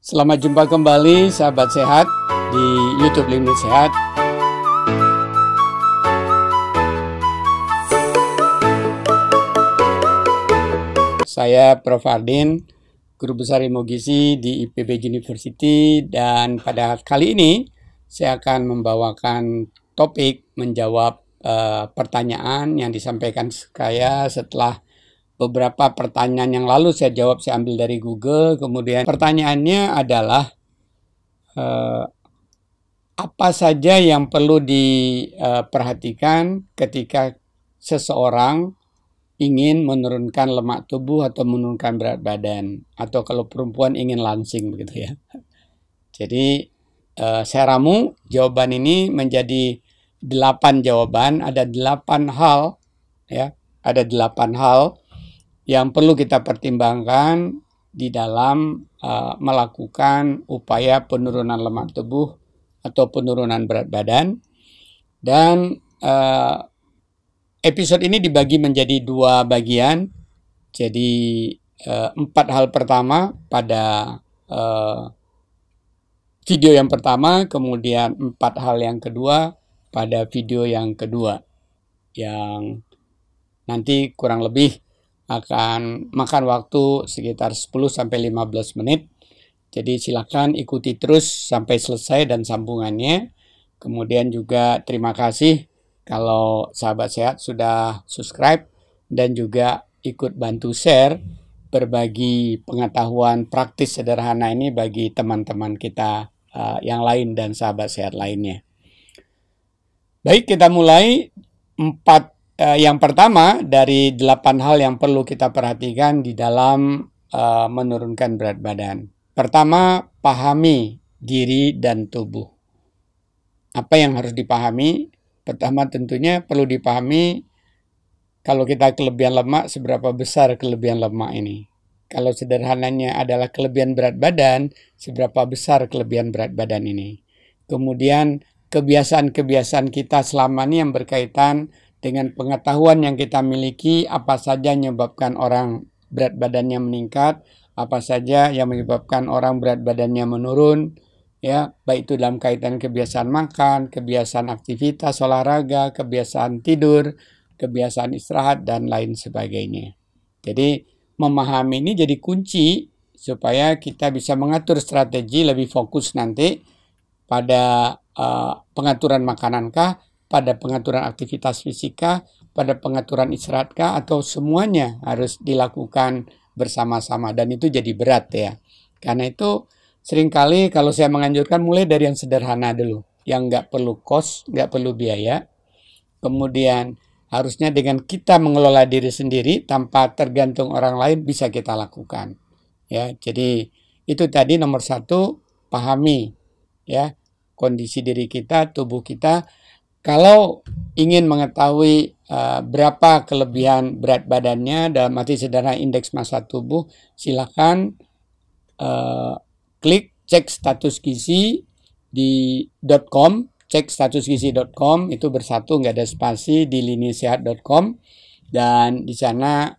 Selamat jumpa kembali sahabat sehat di YouTube Lini Sehat. Saya Prof. Ardin, Guru Besar Ilmu Gizi di IPB University, dan pada kali ini saya akan membawakan topik menjawab pertanyaan yang disampaikan saya setelah beberapa pertanyaan yang lalu saya jawab, saya ambil dari Google. Kemudian pertanyaannya adalah apa saja yang perlu diperhatikan ketika seseorang ingin menurunkan lemak tubuh atau menurunkan berat badan, atau kalau perempuan ingin langsing begitu ya. Jadi saya ramu jawaban ini menjadi 8 jawaban. Ada 8 hal ya, ada 8 hal yang perlu kita pertimbangkan di dalam melakukan upaya penurunan lemak tubuh atau penurunan berat badan. Dan episode ini dibagi menjadi 2 bagian. Jadi 4 hal pertama pada video yang pertama, kemudian 4 hal yang kedua pada video yang kedua, yang nanti kurang lebih akan makan waktu sekitar 10-15 menit. Jadi silakan ikuti terus sampai selesai dan sambungannya. Kemudian juga terima kasih kalau sahabat sehat sudah subscribe dan juga ikut bantu share, berbagi pengetahuan praktis sederhana ini bagi teman-teman kita yang lain dan sahabat sehat lainnya. Baik, kita mulai. Yang pertama dari 8 hal yang perlu kita perhatikan di dalam menurunkan berat badan. Pertama, pahami diri dan tubuh. Apa yang harus dipahami? Pertama tentunya perlu dipahami kalau kita kelebihan lemak, seberapa besar kelebihan lemak ini. Kalau sederhananya adalah kelebihan berat badan, seberapa besar kelebihan berat badan ini. Kemudian kebiasaan-kebiasaan kita selama ini yang berkaitan dengan pengetahuan yang kita miliki, apa saja yang menyebabkan orang berat badannya meningkat, apa saja yang menyebabkan orang berat badannya menurun, ya, baik itu dalam kaitan kebiasaan makan, kebiasaan aktivitas olahraga, kebiasaan tidur, kebiasaan istirahat, dan lain sebagainya. Jadi memahami ini jadi kunci supaya kita bisa mengatur strategi lebih fokus nanti pada pengaturan makanankah, pada pengaturan aktivitas fisika, pada pengaturan istirahatkah, atau semuanya harus dilakukan bersama-sama, dan itu jadi berat ya. Karena itu seringkali kalau saya menganjurkan mulai dari yang sederhana dulu, yang nggak perlu cost, nggak perlu biaya. Kemudian harusnya dengan kita mengelola diri sendiri tanpa tergantung orang lain bisa kita lakukan. Ya, jadi itu tadi nomor 1, pahami ya kondisi diri kita, tubuh kita. Kalau ingin mengetahui berapa kelebihan berat badannya dalam arti sederhana indeks massa tubuh, silakan klik cek status gizi di .com, cek statusgizi.com, itu bersatu nggak ada spasi, di linisehat.com, dan di sana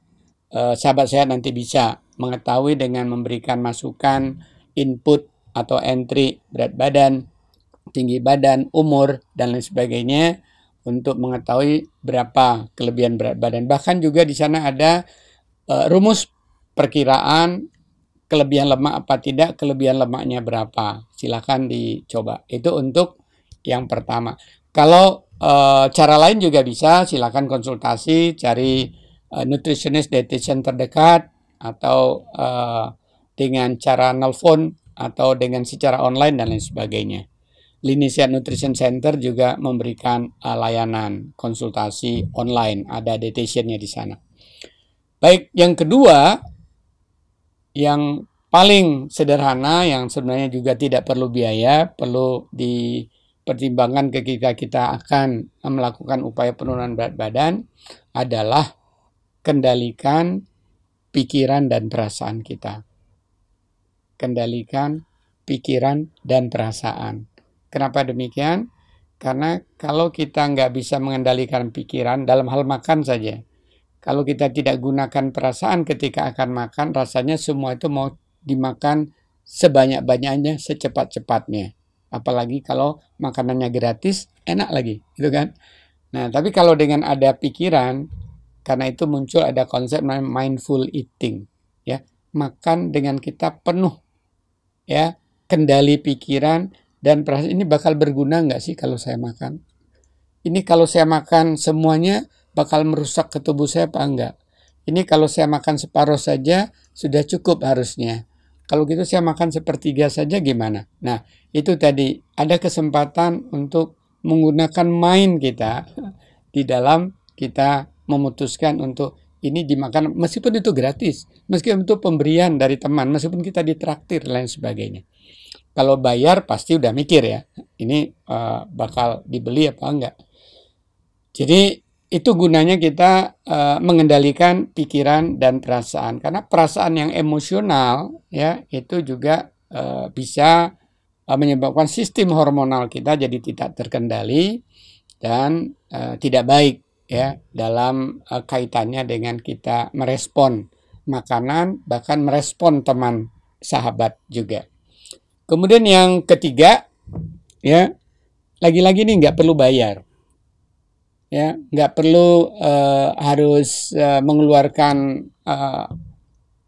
sahabat sehat nanti bisa mengetahui dengan memberikan masukan, input atau entry berat badan, tinggi badan, umur, dan lain sebagainya untuk mengetahui berapa kelebihan berat badan. Bahkan juga di sana ada rumus perkiraan kelebihan lemak apa tidak, kelebihan lemaknya berapa. Silakan dicoba. Itu untuk yang pertama. Kalau cara lain juga bisa, silakan konsultasi, cari nutritionist dietitian terdekat, atau dengan cara nelpon, atau dengan secara online, dan lain sebagainya. Lini Sehat Nutrition Center juga memberikan layanan konsultasi online, ada dietitiannya di sana. Baik, yang kedua, yang paling sederhana, yang sebenarnya juga tidak perlu biaya, perlu dipertimbangkan ketika kita akan melakukan upaya penurunan berat badan, adalah kendalikan pikiran dan perasaan kita. Kendalikan pikiran dan perasaan. Kenapa demikian? Karena kalau kita nggak bisa mengendalikan pikiran dalam hal makan saja, kalau kita tidak gunakan perasaan ketika akan makan, rasanya semua itu mau dimakan sebanyak-banyaknya, secepat-cepatnya. Apalagi kalau makanannya gratis, enak lagi, gitu kan? Nah, tapi kalau dengan ada pikiran, karena itu muncul ada konsep mindful eating, ya, makan dengan kita penuh, ya, kendali pikiran dan perasaan. Ini bakal berguna nggak sih kalau saya makan? Ini kalau saya makan semuanya bakal merusak ke tubuh saya apa enggak? Ini kalau saya makan separuh saja sudah cukup harusnya. Kalau gitu saya makan sepertiga saja gimana? Nah, itu tadi ada kesempatan untuk menggunakan mind kita di dalam kita memutuskan untuk ini dimakan meskipun itu gratis, meskipun itu pemberian dari teman, meskipun kita ditraktir dan lain sebagainya. Kalau bayar pasti udah mikir ya, ini bakal dibeli apa enggak. Jadi itu gunanya kita mengendalikan pikiran dan perasaan, karena perasaan yang emosional ya itu juga bisa menyebabkan sistem hormonal kita jadi tidak terkendali dan tidak baik ya dalam kaitannya dengan kita merespon makanan, bahkan merespon teman sahabat juga. Kemudian yang ketiga ya, lagi-lagi nih nggak perlu bayar. Ya, nggak perlu harus mengeluarkan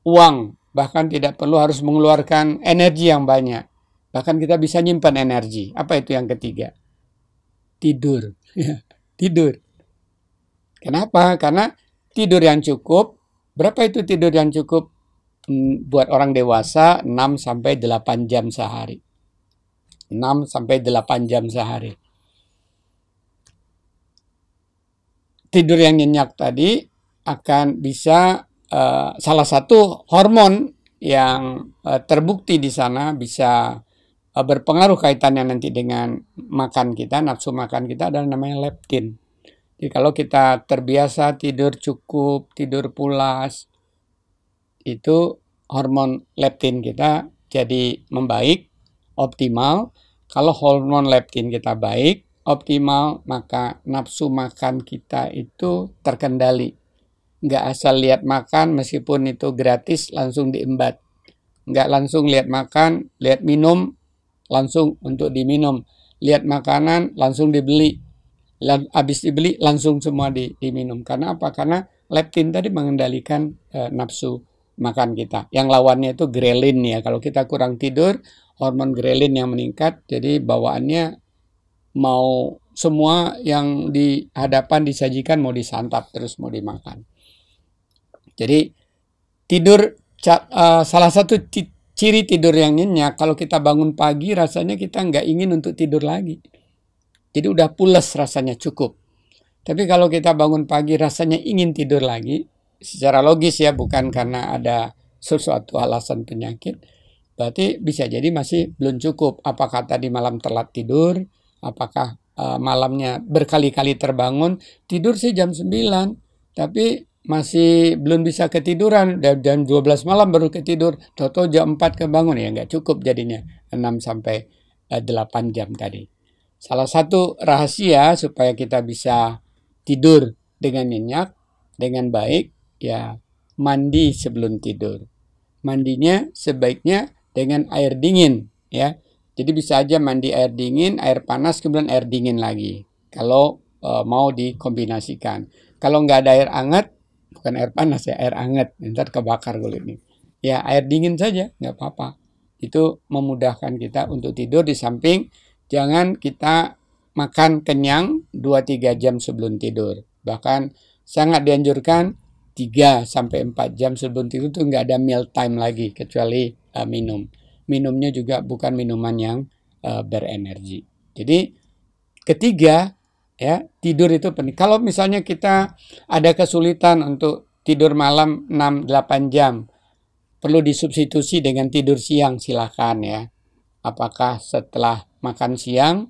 uang, bahkan tidak perlu harus mengeluarkan energi yang banyak. Bahkan kita bisa nyimpan energi. Apa itu yang ketiga? Tidur. Tidur. Kenapa? Karena tidur yang cukup, berapa itu tidur yang cukup? Buat orang dewasa 6-8 jam sehari. 6-8 jam sehari. Tidur yang nyenyak tadi akan bisa salah satu hormon yang terbukti di sana bisa berpengaruh kaitannya nanti dengan makan kita, nafsu makan kita adalah namanya leptin. Jadi kalau kita terbiasa tidur cukup, tidur pulas, itu hormon leptin kita jadi membaik, optimal. Kalau hormon leptin kita baik, optimal, maka nafsu makan kita itu terkendali. Nggak asal lihat makan meskipun itu gratis langsung diembat. Nggak langsung lihat makan, lihat minum, langsung untuk diminum. Lihat makanan, langsung dibeli. Habis dibeli, langsung semua diminum. Karena apa? Karena leptin tadi mengendalikan nafsu makan kita. Yang lawannya itu grelin ya. Kalau kita kurang tidur, hormon grelin yang meningkat, jadi bawaannya mau semua yang di hadapan disajikan mau disantap terus mau dimakan. Jadi tidur salah satu ciri tidur yang nyenyak, kalau kita bangun pagi rasanya kita nggak ingin untuk tidur lagi. Jadi udah pules rasanya cukup. Tapi kalau kita bangun pagi rasanya ingin tidur lagi, secara logis ya, bukan karena ada sesuatu alasan penyakit, berarti bisa jadi masih belum cukup. Apakah tadi malam telat tidur, apakah malamnya berkali-kali terbangun, tidur sih jam 9, tapi masih belum bisa ketiduran, jam 12 malam baru ketidur, tahu-tahu jam 4 kebangun, ya nggak cukup jadinya 6-8 jam tadi. Salah satu rahasia supaya kita bisa tidur dengan nyenyak, dengan baik, ya mandi sebelum tidur. Mandinya sebaiknya dengan air dingin, ya. Jadi bisa aja mandi air dingin, air panas, kemudian air dingin lagi. Kalau mau dikombinasikan. Kalau nggak ada air hangat, bukan air panas ya, air hangat, ntar kebakar kulitnya. Ya air dingin saja, nggak apa-apa. Itu memudahkan kita untuk tidur, di samping jangan kita makan kenyang 2-3 jam sebelum tidur. Bahkan sangat dianjurkan 3-4 jam sebelum tidur itu nggak ada meal time lagi, kecuali minum. Minumnya juga bukan minuman yang berenergi. Jadi ketiga ya, tidur itu penting. Kalau misalnya kita ada kesulitan untuk tidur malam 6-8 jam, perlu disubstitusi dengan tidur siang, silakan ya. Apakah setelah makan siang,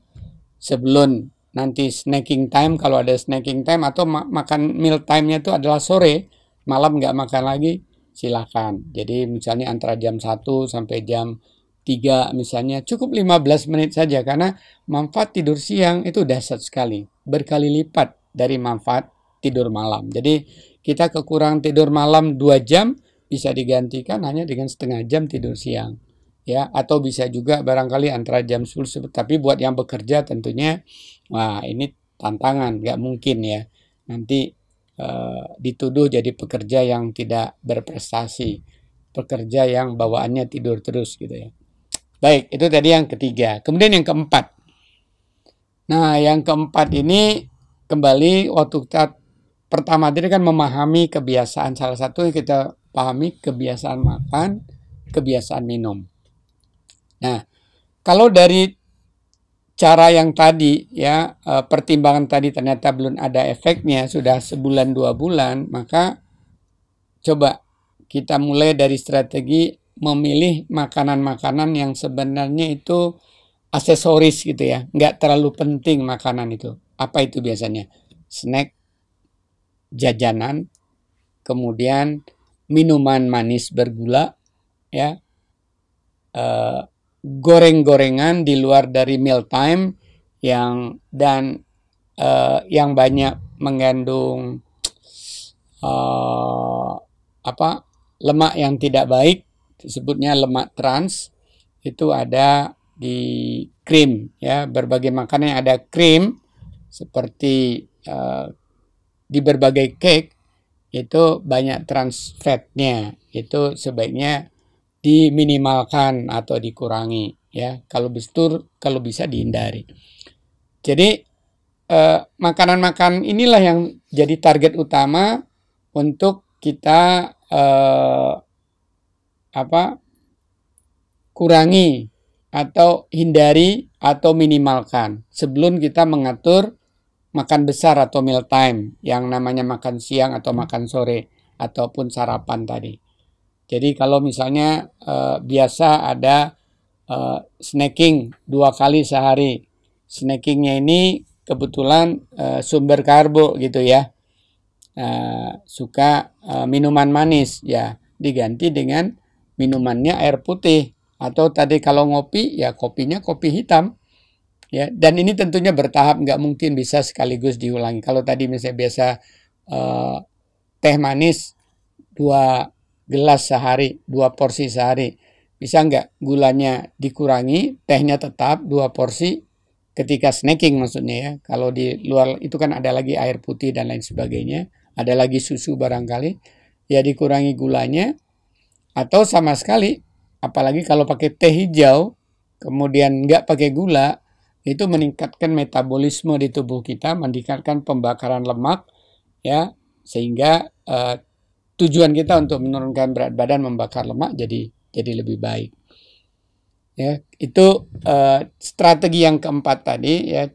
sebelum nanti snacking time, kalau ada snacking time, atau makan meal time-nya itu adalah sore, malam nggak makan lagi, silakan. Jadi misalnya antara jam 1 sampai jam 3 misalnya, cukup 15 menit saja, karena manfaat tidur siang itu dahsyat sekali, berkali lipat dari manfaat tidur malam. Jadi kita kekurangan tidur malam 2 jam bisa digantikan hanya dengan setengah jam tidur siang. ya, atau bisa juga barangkali antara jam 10, tapi buat yang bekerja tentunya, wah ini tantangan, nggak mungkin ya, nanti dituduh jadi pekerja yang tidak berprestasi, pekerja yang bawaannya tidur terus gitu ya. Baik, itu tadi yang ketiga. Kemudian yang keempat. Nah, yang keempat ini kembali waktu kita pertama tadi kan memahami kebiasaan. Salah satu yang kita pahami kebiasaan makan, kebiasaan minum. Nah, kalau dari cara yang tadi ya, pertimbangan tadi ternyata belum ada efeknya, sudah sebulan 2 bulan, maka coba kita mulai dari strategi memilih makanan-makanan yang sebenarnya itu aksesoris gitu ya, nggak terlalu penting makanan itu. Apa itu biasanya? Snack, jajanan, kemudian minuman manis bergula, ya, goreng-gorengan di luar dari meal time dan yang banyak mengandung lemak yang tidak baik, disebutnya lemak trans, itu ada di krim ya, berbagai makanan yang ada krim seperti di berbagai cake itu banyak trans fatnya, itu sebaiknya diminimalkan atau dikurangi ya, kalau bisa dihindari. Jadi makanan-makanan inilah yang jadi target utama untuk kita kurangi atau hindari atau minimalkan sebelum kita mengatur makan besar atau meal time yang namanya makan siang atau makan sore ataupun sarapan tadi. Jadi kalau misalnya biasa ada snacking 2 kali sehari, snackingnya ini kebetulan sumber karbo gitu ya, suka minuman manis ya, diganti dengan minumannya air putih, atau tadi kalau ngopi ya kopinya kopi hitam ya. Dan ini tentunya bertahap, nggak mungkin bisa sekaligus diulangi. Kalau tadi misalnya biasa teh manis 2 gelas sehari, 2 porsi sehari, bisa nggak gulanya dikurangi, tehnya tetap 2 porsi ketika snacking maksudnya ya. Kalau di luar itu kan ada lagi air putih dan lain sebagainya, ada lagi susu barangkali, ya dikurangi gulanya, atau sama sekali, apalagi kalau pakai teh hijau, kemudian nggak pakai gula, itu meningkatkan metabolisme di tubuh kita, meningkatkan pembakaran lemak, ya, sehingga tujuan kita untuk menurunkan berat badan, membakar lemak jadi lebih baik. Ya, itu strategi yang keempat tadi ya,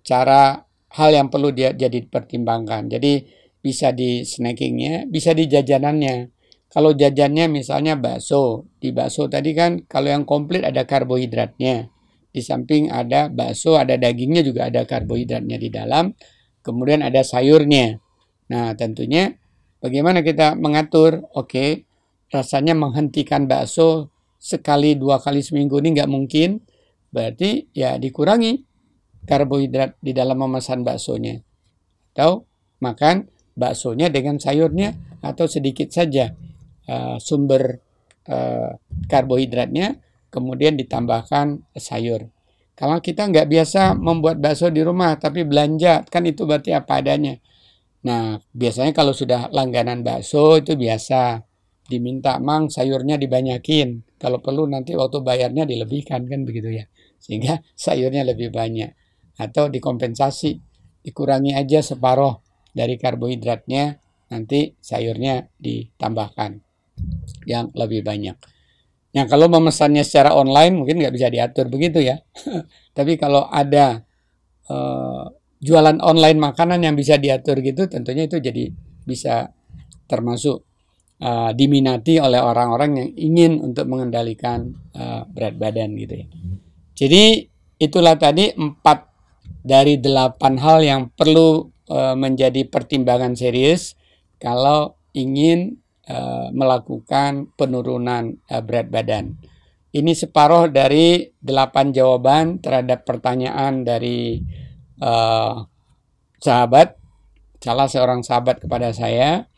hal yang perlu dia jadi dipertimbangkan. Jadi bisa di snackingnya, bisa di jajanannya. Kalau jajannya misalnya bakso, di bakso tadi kan kalau yang komplit ada karbohidratnya. Di samping ada bakso, ada dagingnya, juga ada karbohidratnya di dalam. Kemudian ada sayurnya. Nah, tentunya bagaimana kita mengatur? Oke, rasanya menghentikan bakso sekali 2 kali seminggu ini nggak mungkin. Berarti ya dikurangi karbohidrat di dalam memesan baksonya. Atau makan baksonya dengan sayurnya, atau sedikit saja sumber karbohidratnya, kemudian ditambahkan sayur. Kalau kita nggak biasa membuat bakso di rumah, tapi belanja, kan itu berarti apa adanya. Nah, biasanya kalau sudah langganan bakso itu biasa diminta, mang sayurnya dibanyakin. Kalau perlu nanti waktu bayarnya dilebihkan, kan begitu ya. Sehingga sayurnya lebih banyak. Atau dikompensasi, dikurangi aja separuh dari karbohidratnya, nanti sayurnya ditambahkan yang lebih banyak. Yang kalau memesannya secara online mungkin nggak bisa diatur begitu ya. Tapi kalau ada jualan online makanan yang bisa diatur gitu, tentunya itu jadi bisa termasuk diminati oleh orang-orang yang ingin untuk mengendalikan berat badan gitu ya. Jadi itulah tadi 4 dari 8 hal yang perlu menjadi pertimbangan serius kalau ingin melakukan penurunan berat badan. Ini separuh dari 8 jawaban terhadap pertanyaan dari salah seorang sahabat kepada saya